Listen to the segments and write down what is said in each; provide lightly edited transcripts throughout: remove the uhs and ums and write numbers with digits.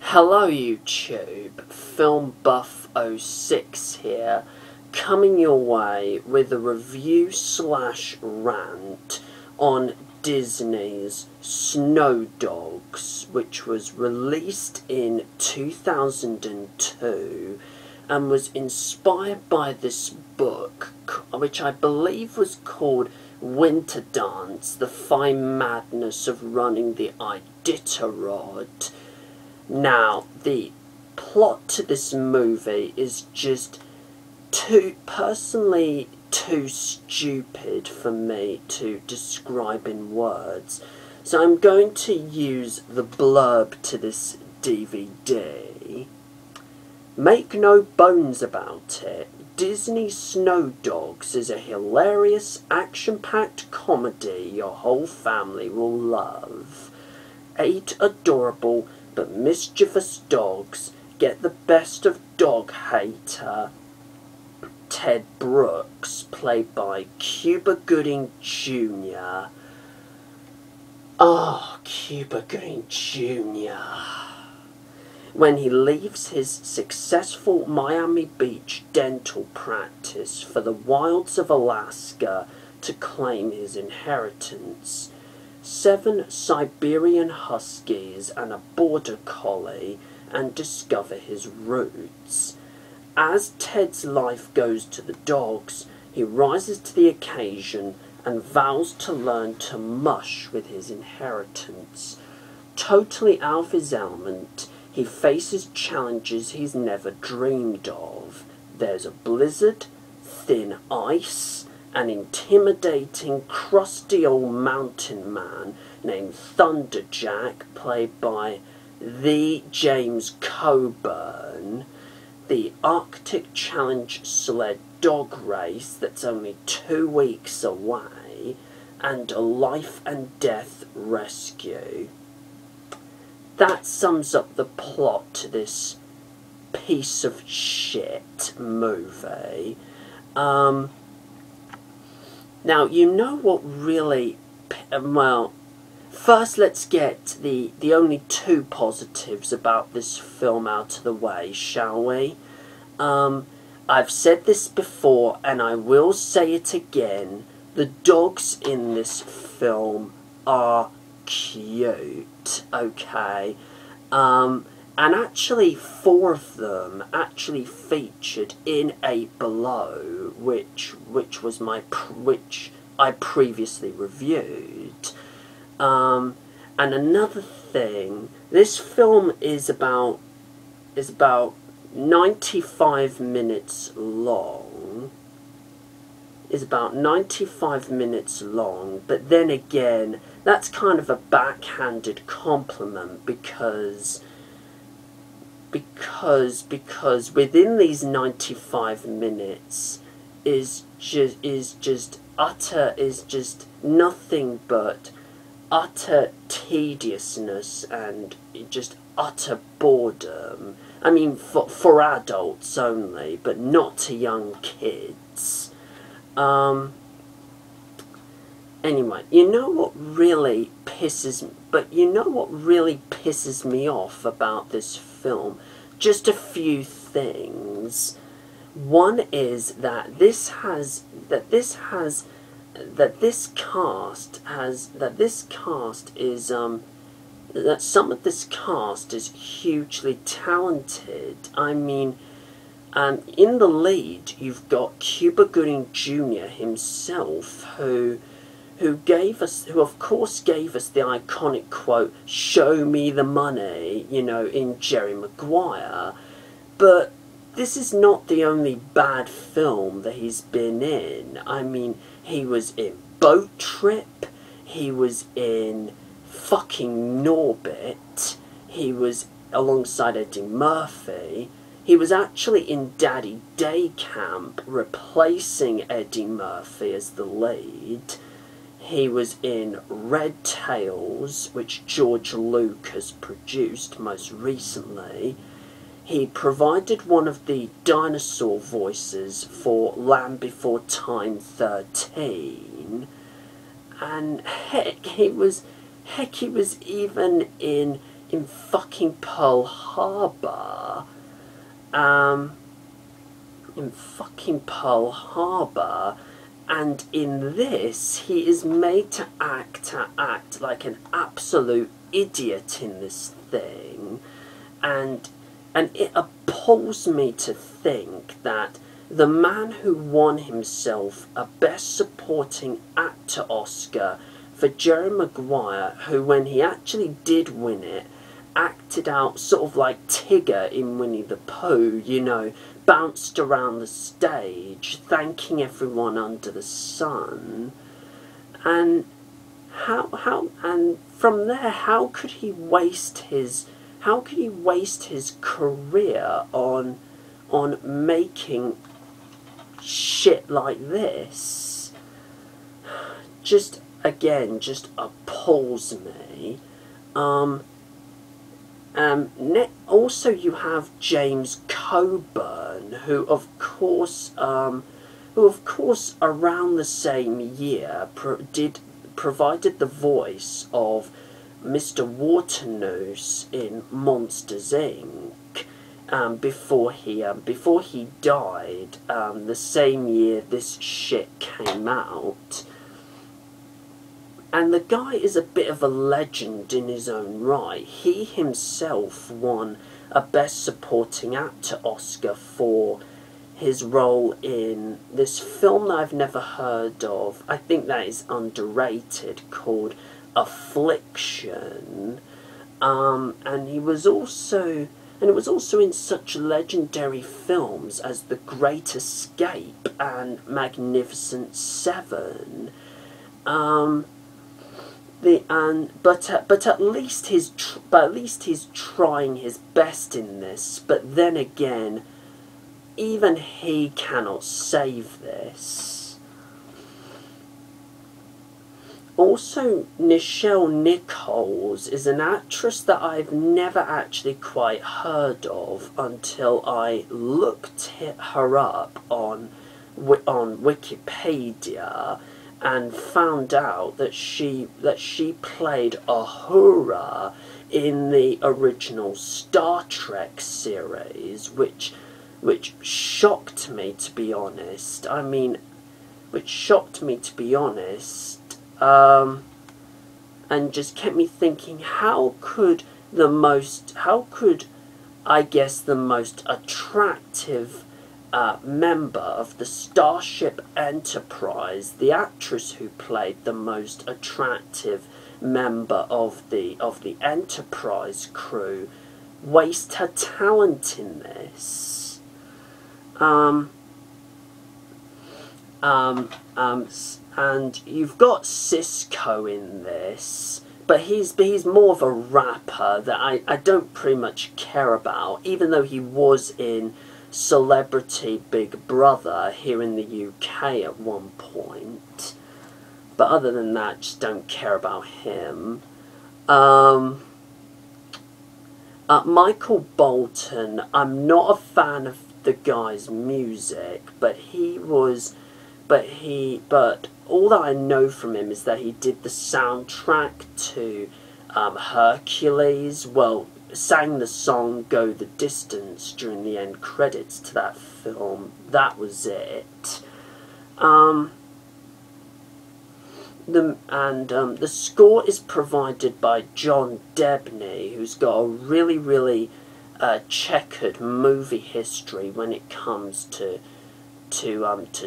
Hello YouTube, Film Buff 06 here, coming your way with a review / rant on Disney's Snow Dogs, which was released in 2002 and was inspired by this book, which I believe was called Winter Dance, The Fine Madness of Running the Iditarod. Now, the plot to this movie is just personally too stupid for me to describe in words. So I'm going to use the blurb to this DVD. Make no bones about it, Disney Snow Dogs is a hilarious, action-packed comedy your whole family will love. 8 adorable but mischievous dogs get the best of dog hater Ted Brooks, played by Cuba Gooding Jr. Oh, Cuba Gooding Jr. When he leaves his successful Miami Beach dental practice for the wilds of Alaska to claim his inheritance. 7 Siberian Huskies and a Border Collie, and discover his roots. As Ted's life goes to the dogs, he rises to the occasion and vows to learn to mush with his inheritance. Totally out of his element, he faces challenges he's never dreamed of. There's a blizzard, thin ice, an intimidating, crusty old mountain man named Thunderjack, played by the James Coburn, the Arctic Challenge sled dog race that's only 2 weeks away, and a life and death rescue. That sums up the plot to this piece of shit movie. Now, you know what really, well, first let's get the only 2 positives about this film out of the way, shall we? I've said this before, and I will say it again, the dogs in this film are cute, okay? And actually 4 of them actually featured in 8 Below, which I previously reviewed. And another thing, this film is about 95 minutes long. But then again, that's kind of a backhanded compliment because within these 95 minutes is just nothing but utter tediousness and just utter boredom. I mean, for adults only, but not to young kids. Anyway, you know what really pisses me off about this film? Just a few things. One is that some of this cast is hugely talented. I mean, in the lead you've got Cuba Gooding Jr. himself, who of course gave us the iconic quote, "Show me the money," you know, in Jerry Maguire. But this is not the only bad film that he's been in. I mean, he was in Boat Trip, he was in fucking Norbit, he was alongside Eddie Murphy, he was actually in Daddy Day Camp, replacing Eddie Murphy as the lead. He was in Red Tails, which George Lucas produced most recently. He provided one of the dinosaur voices for Land Before Time 13. And heck, he was even in in fucking Pearl Harbor. In fucking Pearl Harbor. And in this, he is made to act like an absolute idiot in this thing. And it appalls me to think that the man who won himself a Best Supporting Actor Oscar for Jerry Maguire, who when he actually did win it, acted out sort of like Tigger in Winnie the Pooh, you know, bounced around the stage, thanking everyone under the sun. And and from there, how could he waste his career on making shit like this? Just appalls me. Also, you have James Coburn, who of course around the same year provided the voice of Mr. Waternoose in Monsters, Inc. Before he died, the same year this shit came out. And the guy is a bit of a legend in his own right. He himself won a Best Supporting Actor Oscar for his role in this film that I've never heard of. I think that is underrated, called Affliction. And it was also in such legendary films as The Great Escape and Magnificent Seven. But at least he's trying his best in this. But then again, even he cannot save this. Also, Nichelle Nichols is an actress that I've never actually quite heard of until I looked her up on Wikipedia, and found out that she played Uhura in the original Star Trek series, which shocked me, to be honest. And just kept me thinking, how could the most attractive member of the Starship Enterprise, the actress who played the most attractive member of the Enterprise crew, waste her talent in this? And you've got Cisco in this, but he's more of a rapper that I don't pretty much care about, even though he was in Celebrity Big Brother here in the UK at one point. But other than that, just don't care about him. Michael Bolton, I'm not a fan of the guy's music, but all that I know from him is that he did the soundtrack to Hercules. Well, sang the song Go the Distance during the end credits to that film. That was it. The score is provided by John Debney, who's got a really checkered movie history when it comes to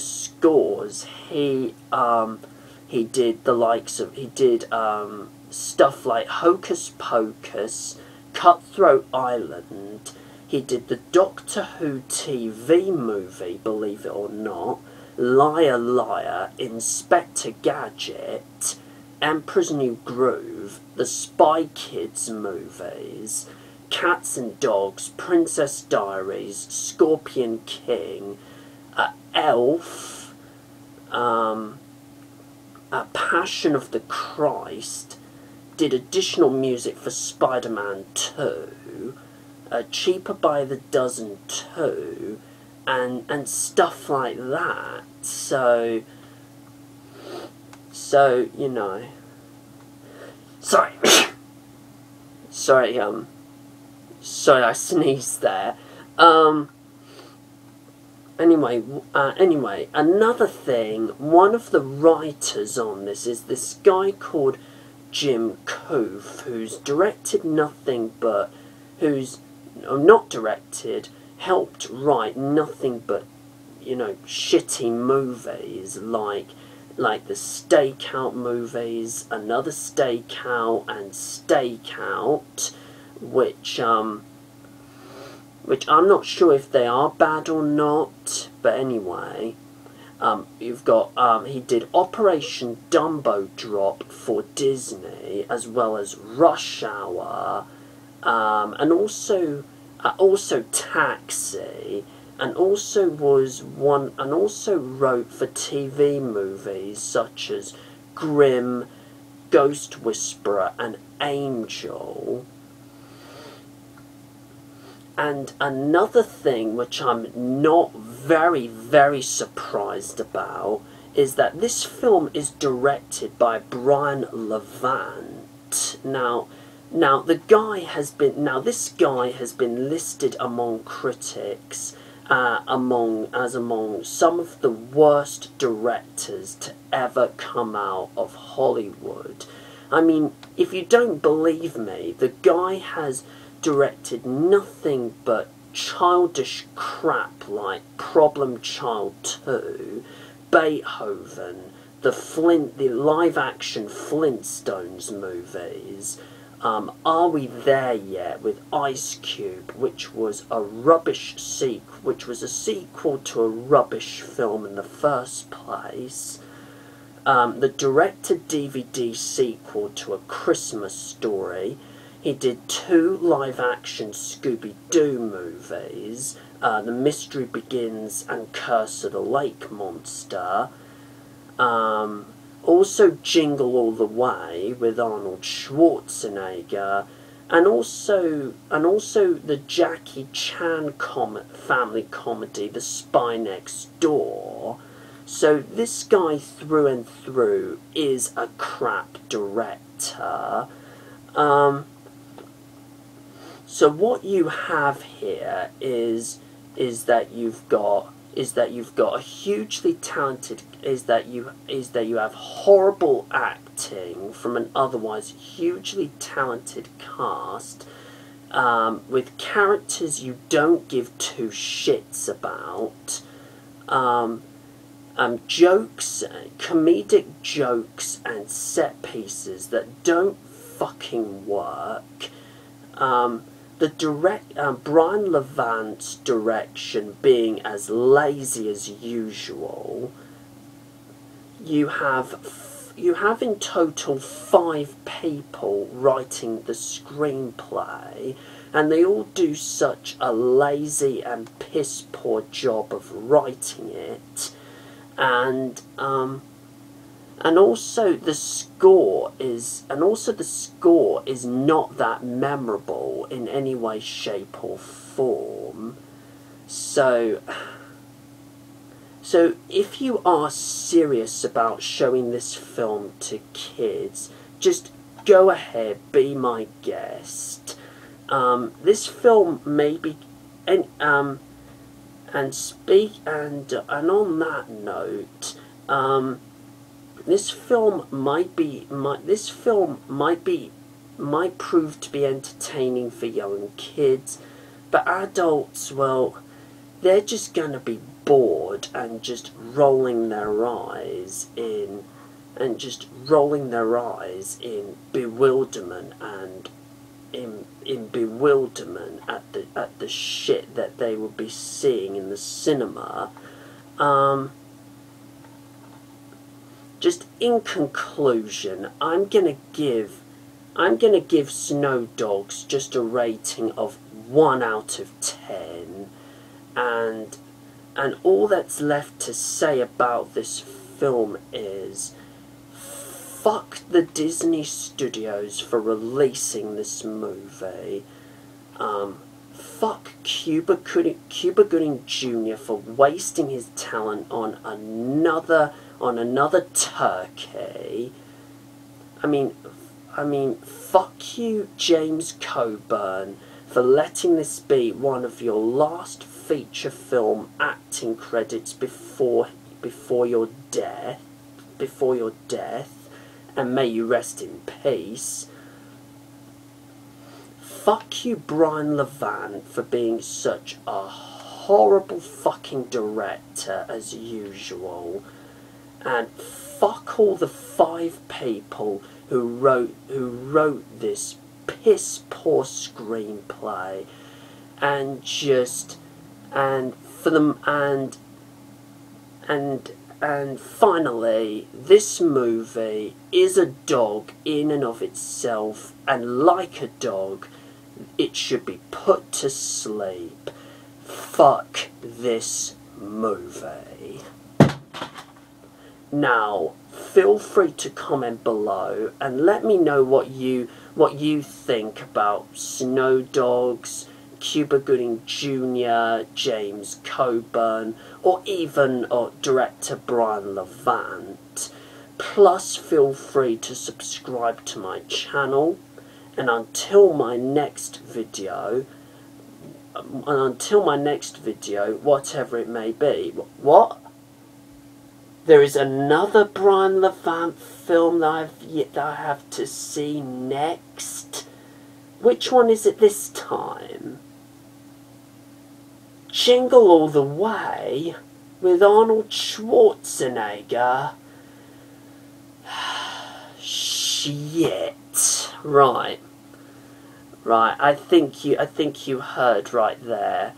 scores. He did the likes of stuff like Hocus Pocus, Cutthroat Island. He did the Doctor Who TV movie, believe it or not, Liar Liar, Inspector Gadget, Emperor's New Groove, the Spy Kids movies, Cats and Dogs, Princess Diaries, Scorpion King, Elf, Passion of the Christ, did additional music for Spider-Man 2, Cheaper by the Dozen 2, and stuff like that. So you know, sorry, sorry, sorry, I sneezed there. Anyway, another thing, one of the writers on this is this guy called Jim Coburn, who's directed nothing but, not directed, helped write nothing but, you know, shitty movies like the Stakeout movies, Another Stakeout, and Stakeout, which I'm not sure if they are bad or not, but anyway, you've got, he did Operation Dumbo Drop for Disney, as well as Rush Hour, and also Taxi, and also wrote for TV movies such as Grimm, Ghost Whisperer, and Angel. And another thing which I'm not very, very surprised about is that this film is directed by Brian Levant. Now this guy has been listed among critics among some of the worst directors to ever come out of Hollywood. I mean, if you don't believe me, the guy has directed nothing but childish crap like Problem Child 2, Beethoven, the live-action Flintstones movies, Are We There Yet with Ice Cube, which was a sequel to a rubbish film in the first place, the director-DVD sequel to A Christmas Story. He did 2 live-action Scooby-Doo movies, The Mystery Begins and Curse of the Lake Monster. Also Jingle All the Way with Arnold Schwarzenegger, and also the Jackie Chan family comedy, The Spy Next Door. So this guy through and through is a crap director. So what you have here is that you've got a hugely talented is that you have horrible acting from an otherwise hugely talented cast, with characters you don't give 2 shits about, comedic jokes and set pieces that don't fucking work. Brian Levant's direction being as lazy as usual. You have in total 5 people writing the screenplay, and they all do such a lazy and piss poor job of writing it, and also the score is not that memorable in any way, shape or form. So if you are serious about showing this film to kids, just go ahead, be my guest. This film may be, and on that note, this film might prove to be entertaining for young kids, but adults, well, they're just gonna be bored and just rolling their eyes in bewilderment and in bewilderment at the shit that they will be seeing in the cinema. Just in conclusion, I'm gonna give Snow Dogs just a rating of 1 out of 10, and all that's left to say about this film is fuck the Disney Studios for releasing this movie. Fuck Cuba Gooding Jr. for wasting his talent on another turkey. I mean, I mean, fuck you, James Coburn, for letting this be one of your last feature film acting credits before your death, and may you rest in peace. Fuck you, Brian Levant, for being such a horrible fucking director as usual. And fuck all the 5 people who wrote this piss poor screenplay, and finally, this movie is a dog in and of itself, and like a dog, it should be put to sleep. Fuck this movie. Now, feel free to comment below and let me know what you think about Snow Dogs, Cuba Gooding Jr, James Coburn, or even director Brian Levant. Plus, feel free to subscribe to my channel, and until my next video, whatever it may be. What? There is another Brian Levant film that I have to see next. Which one is it this time? Jingle All the Way with Arnold Schwarzenegger. Shit. Right. I think you heard right there.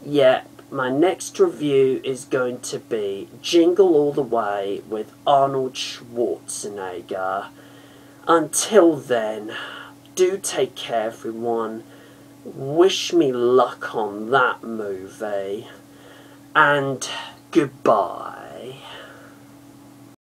Yeah. My next review is going to be Jingle All the Way with Arnold Schwarzenegger. Until then, do take care, everyone. Wish me luck on that movie. And goodbye.